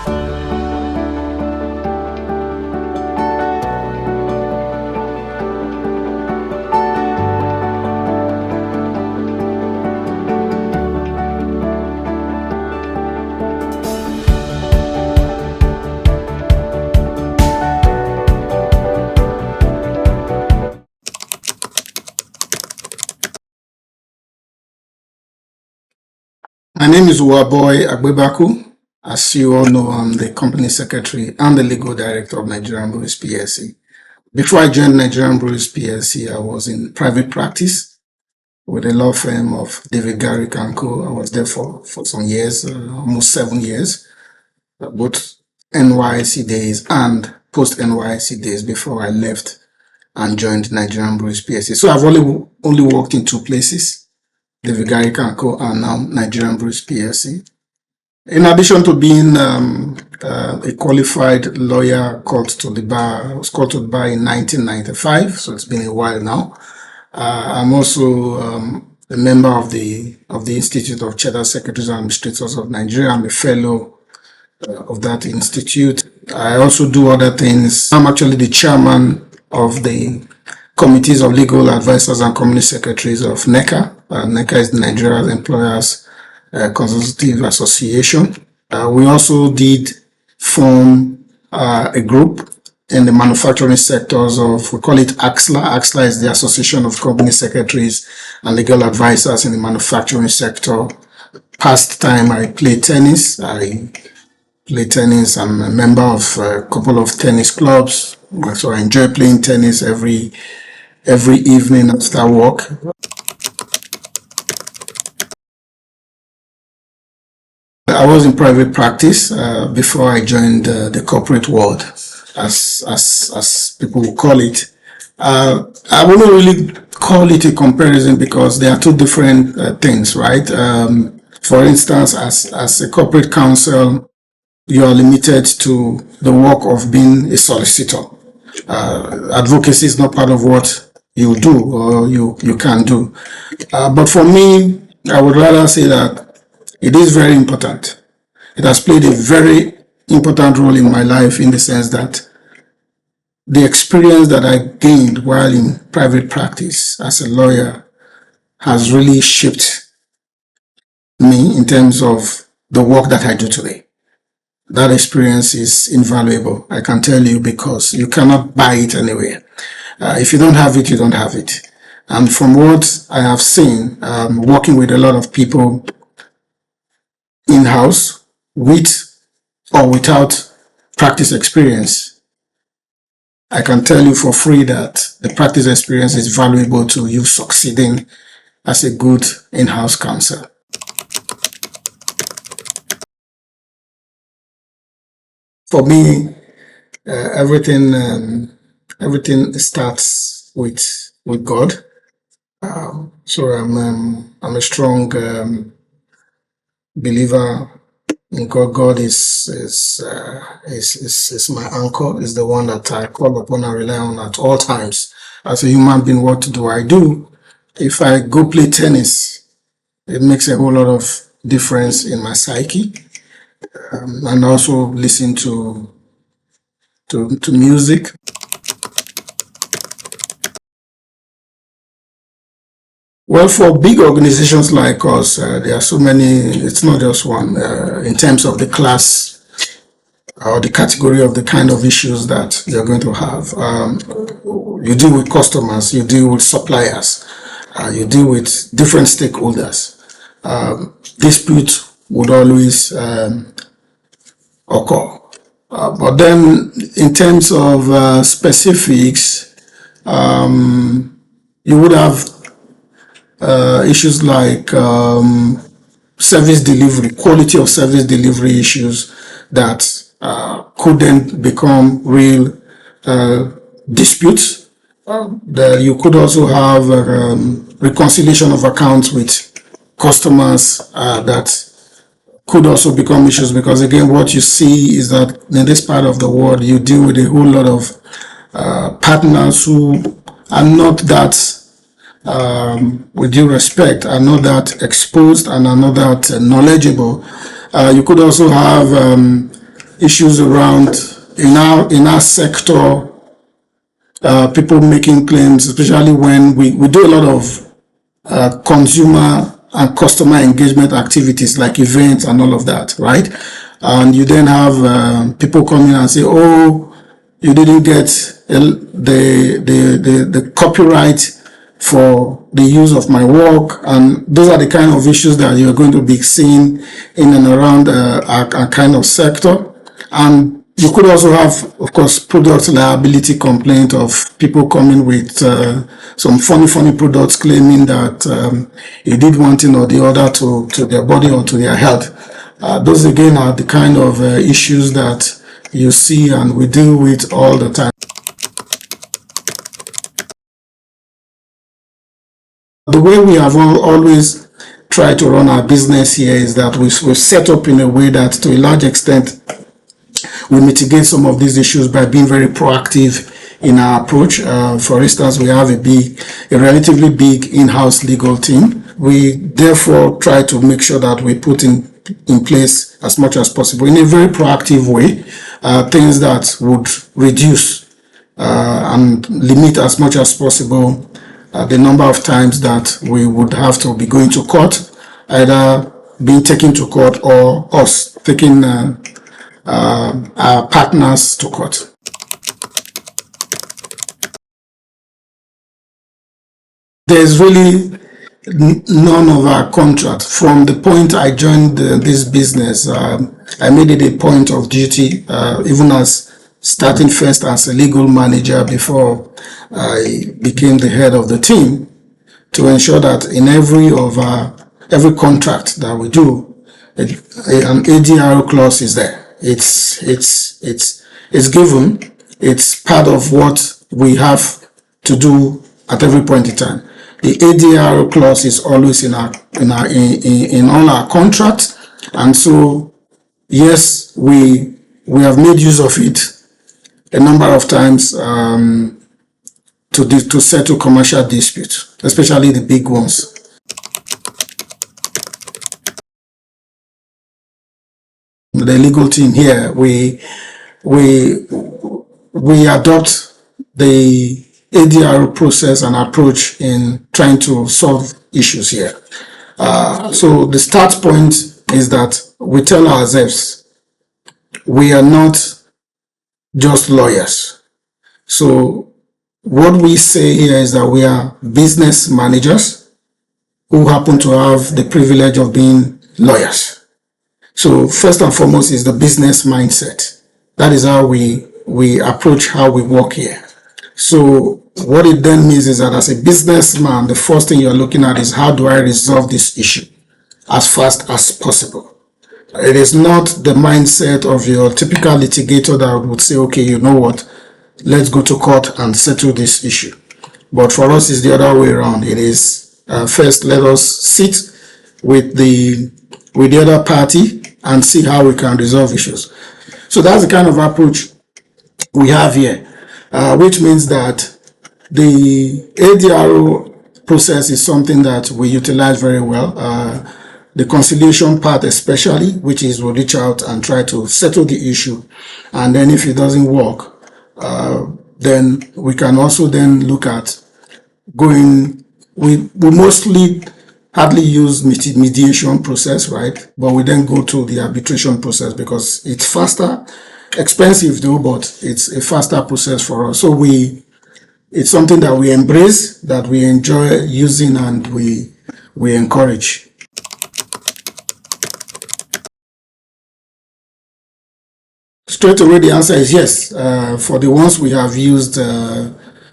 My name is Uaboi Agbebaku. As you all know, I'm the company secretary and the legal director of Nigerian Breweries PLC. Before I joined Nigerian Breweries PLC, I was in private practice with a law firm of David Garrick and Co. I was there for some years, almost 7 years, both NYC days and post NYC days before I left and joined Nigerian Breweries PLC. So I've only worked in 2 places. David Garrick and Co. and now Nigerian Breweries PLC. In addition to being a qualified lawyer called to the bar, I was called to the bar in 1995, so it's been a while now. I'm also a member of the Institute of Chartered Secretaries and Administrators of Nigeria. I'm a fellow of that institute. I also do other things. I'm actually the chairman of the Committees of Legal Advisors and Company Secretaries of NECA. NECA is the Nigerian Employers Consultative Association. We also did form a group in the manufacturing sectors of, we call it AXLA. AXLA is the Association of Company Secretaries and Legal Advisors in the manufacturing sector. Past time, I play tennis. I'm a member of a couple of tennis clubs. So I enjoy playing tennis every evening after work. I was in private practice before I joined the corporate world, as people will call it. I wouldn't really call it a comparison because they are 2 different things, right? For instance, as a corporate counsel, you are limited to the work of being a solicitor. Advocacy is not part of what you do or you can do. But for me, I would rather say that it is very important. It has played a very important role in my life in the sense that the experience that I gained while in private practice as a lawyer has really shaped me in terms of the work that I do today. That experience is invaluable, I can tell you, because you cannot buy it anywhere. If you don't have it, you don't have it. And from what I have seen, working with a lot of people in-house, with or without practice experience, I can tell you for free that the practice experience is valuable to you succeeding as a good in-house counsel. For me, everything starts with God. So I'm a strong believer in God. God is my anchor. Is the one that I call upon and rely on at all times. As a human being, what do I do? If I go play tennis, it makes a whole lot of difference in my psyche. And also listen to music. Well, for big organizations like us, there are so many, it's not just one, in terms of the class or the category of the kind of issues that you're going to have. You deal with customers, you deal with suppliers, you deal with different stakeholders. Dispute would always occur. But then in terms of specifics, you would have issues like service delivery, quality of service delivery issues that could then become real disputes. You could also have reconciliation of accounts with customers that could also become issues, because again, what you see is that in this part of the world, you deal with a whole lot of partners who are not that, with due respect, are not that exposed and are not that knowledgeable. You could also have issues around in our sector, people making claims, especially when we do a lot of consumer and customer engagement activities like events and all of that, right? And you then have people come in and say, "Oh, you didn't get the copyright for the use of my work," and those are the kind of issues that you're going to be seeing in and around our kind of sector. And you could also have, of course, product liability complaint of people coming with some funny products claiming that you did one thing or the other to their body or to their health. Those again are the kind of issues that you see and we deal with all the time. The way we have always tried to run our business here is that we've set up in a way that to a large extent we mitigate some of these issues by being very proactive in our approach. For instance, we have a relatively big in-house legal team. We therefore try to make sure that we put in place as much as possible in a very proactive way, things that would reduce and limit as much as possible the number of times that we would have to be going to court, either being taken to court or us taking our partners to court. There's really none of our contract. From the point I joined this business, I made it a point of duty, even as starting first as a legal manager before I became the head of the team, to ensure that in every contract that we do, an ADR clause is there. It's given. It's part of what we have to do at every point in time. The ADR clause is always in all our contracts, and so yes, we have made use of it a number of times to settle commercial disputes, especially the big ones. The legal team here, we adopt the ADR process and approach in trying to solve issues here. So the start point is that we tell ourselves we are not just lawyers. So what we say here is that we are business managers who happen to have the privilege of being lawyers. So first and foremost is the business mindset. That is how we approach how we work here. So what it then means is that as a businessman, the first thing you're looking at is how do I resolve this issue as fast as possible. It is not the mindset of your typical litigator that would say, okay, you know what, let's go to court and settle this issue. But for us, it's the other way around. It is first, let us sit with the other party and see how we can resolve issues. So that's the kind of approach we have here, which means that the ADR process is something that we utilize very well. The conciliation part especially, which is we'll reach out and try to settle the issue. And then if it doesn't work, then we can also then look at going, we mostly hardly use mediation process, right? But we then go to the arbitration process because it's faster, expensive though, but it's a faster process for us. So it's something that we embrace, that we enjoy using, and we encourage. Straight away, the answer is yes. For the ones we have used,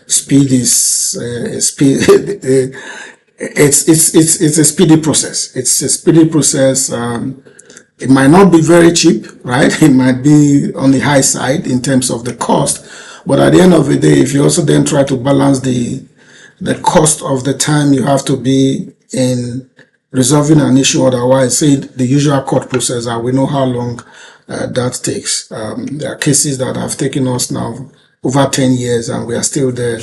speed is speed. It's a speedy process. It's a speedy process. It might not be very cheap, right? It might be on the high side in terms of the cost. But at the end of the day, if you also then try to balance the cost of the time you have to be in resolving an issue, otherwise, say the usual court process, and we know how long that takes. There are cases that have taken us now over 10 years and we are still there.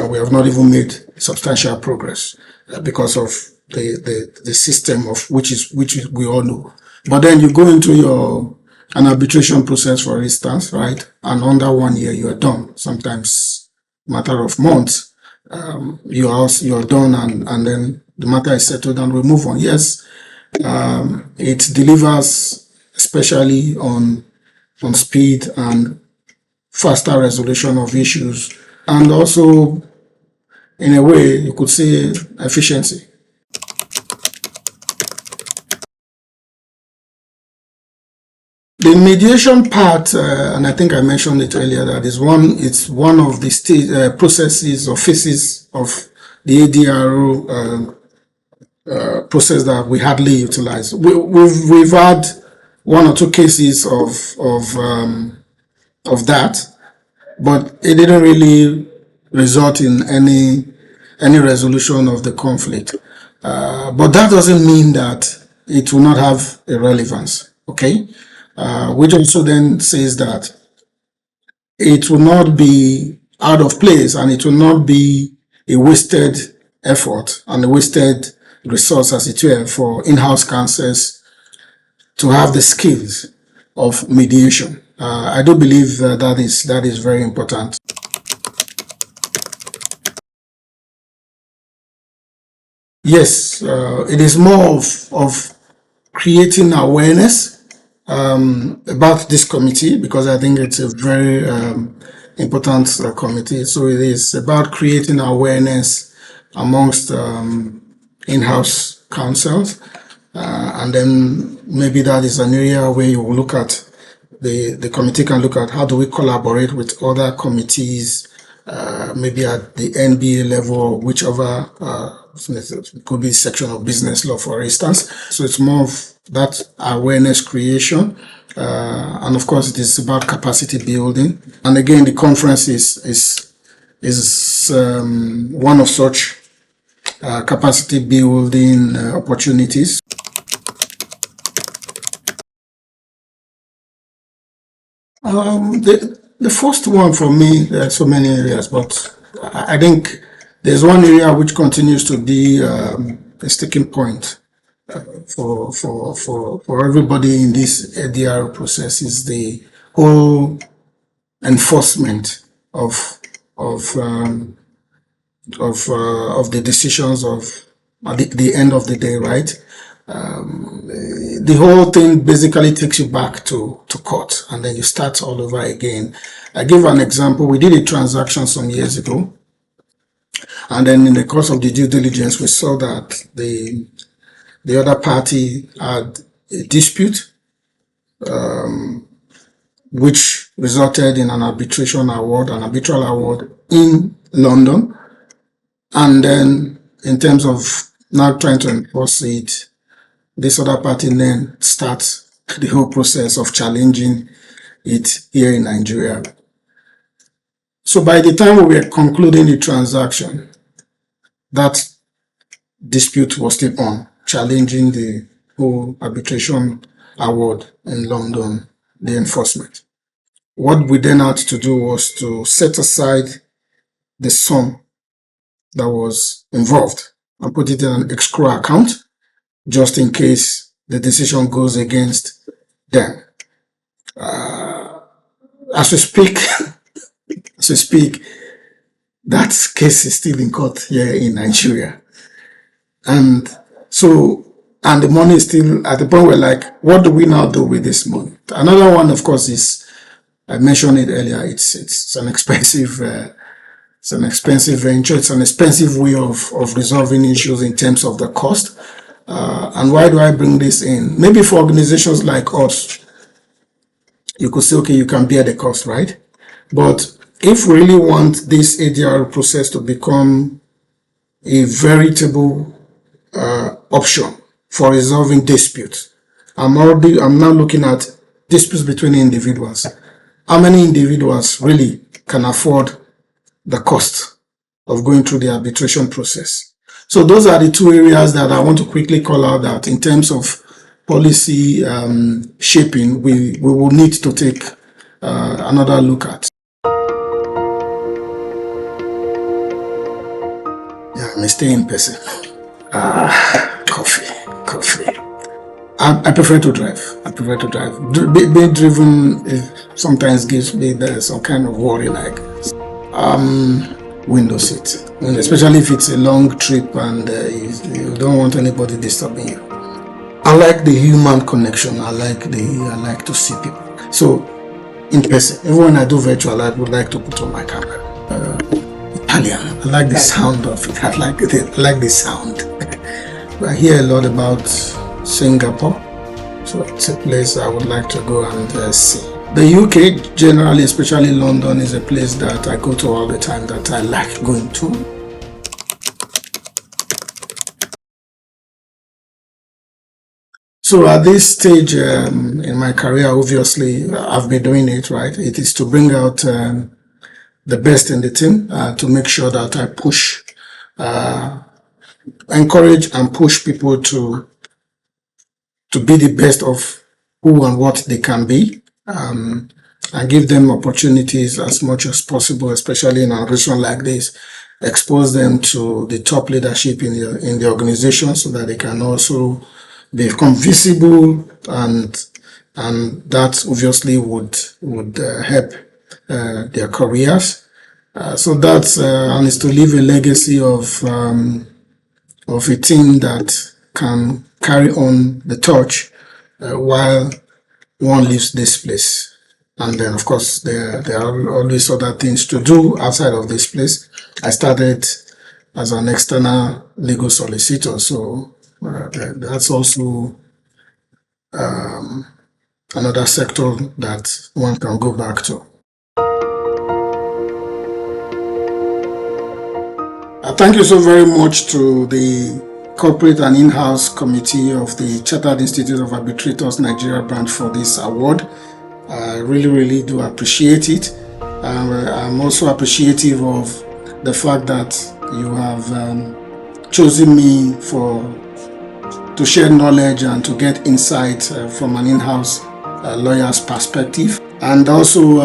We have not even made substantial progress because of the system of which we all know. But then you go into an arbitration process, for instance, right? And under 1 year, you are done. Sometimes matter of months, you're done, and then the matter is settled and we move on. Yes, it delivers, especially on speed and faster resolution of issues, and also, in a way, you could say efficiency. The mediation part, and I think I mentioned it earlier, that is it's one of the processes or phases of the ADR process that we hardly utilize. We've had one or two cases of that, but it didn't really result in any resolution of the conflict. But that doesn't mean that it will not have a relevance, okay? Which also then says that it will not be out of place and it will not be a wasted effort and a wasted resource, as it were, for in-house counsels to have the skills of mediation. I do believe that is very important. Yes, it is more of creating awareness about this committee, because I think it's a very important committee. So it is about creating awareness amongst in-house counsels, and then maybe that is an area where you will look at the committee can look at how do we collaborate with other committees, maybe at the NBA level, or whichever could be section of business law, for instance. So it's more of that awareness creation, and of course it is about capacity building. And again, the conference is one of such capacity building opportunities. The first one for me, there are so many areas, but I think there's one area which continues to be a sticking point for everybody in this ADR process, is the whole enforcement of the decisions of at the end of the day, right? The whole thing basically takes you back to court, and then you start all over again. I give an example. We did a transaction some years ago, and then in the course of the due diligence, we saw that the other party had a dispute, which resulted in an arbitral award in London. And then in terms of now trying to enforce it, this other party then starts the whole process of challenging it here in Nigeria. So by the time we were concluding the transaction, that dispute was still on, challenging the whole arbitration award in London, the enforcement. What we then had to do was to set aside the sum that was involved and put it in an escrow account, just in case the decision goes against them. As we speak, that case is still in court here in Nigeria. And so, and the money is still at the point where, like, what do we now do with this money? Another one, of course, is, I mentioned it earlier, it's an expensive venture. It's an expensive way of resolving issues in terms of the cost. And why do I bring this in? Maybe for organizations like us, you could say, okay, you can bear the cost, right? But if we really want this ADR process to become a veritable option for resolving disputes, I'm now looking at disputes between individuals. How many individuals really can afford the cost of going through the arbitration process? So those are the two areas that I want to quickly call out, that in terms of policy shaping, we will need to take another look at. Yeah, I'm staying in person. Coffee. I prefer to drive. I prefer to drive. Being driven sometimes gives me some kind of worry, like window seat, and especially if it's a long trip and you don't want anybody disturbing you. I like the human connection. I like to see people. So in person, even when I do virtual, I would like to put on my camera. Italian. I like the sound of it. I like the sound. I hear a lot about Singapore, so it's a place I would like to go and see. The UK, generally, especially London, is a place that I go to all the time, that I like going to. So at this stage in my career, obviously, I've been doing it, right? It is to bring out the best in the team, to make sure that I push, encourage and push people to be the best of who and what they can be, and give them opportunities as much as possible, especially in an organization like this. Expose them to the top leadership in the organization, so that they can also become visible, and that obviously would help their careers. So that's and is to leave a legacy of a team that can carry on the torch while one leaves this place. And then, of course, there are always other things to do outside of this place. I started as an external legal solicitor, so that's also another sector that one can go back to. Thank you so very much to the Corporate and In-House Committee of the Chartered Institute of Arbitrators Nigeria branch for this award. I really do appreciate it. I'm also appreciative of the fact that you have chosen me to share knowledge and to get insight from an in-house lawyer's perspective. And also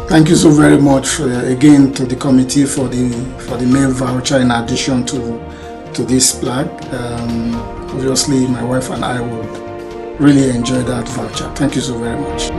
thank you so very much again to the committee for the mail voucher, in addition to this plaque. Obviously, my wife and I would really enjoy that voucher. Thank you so very much.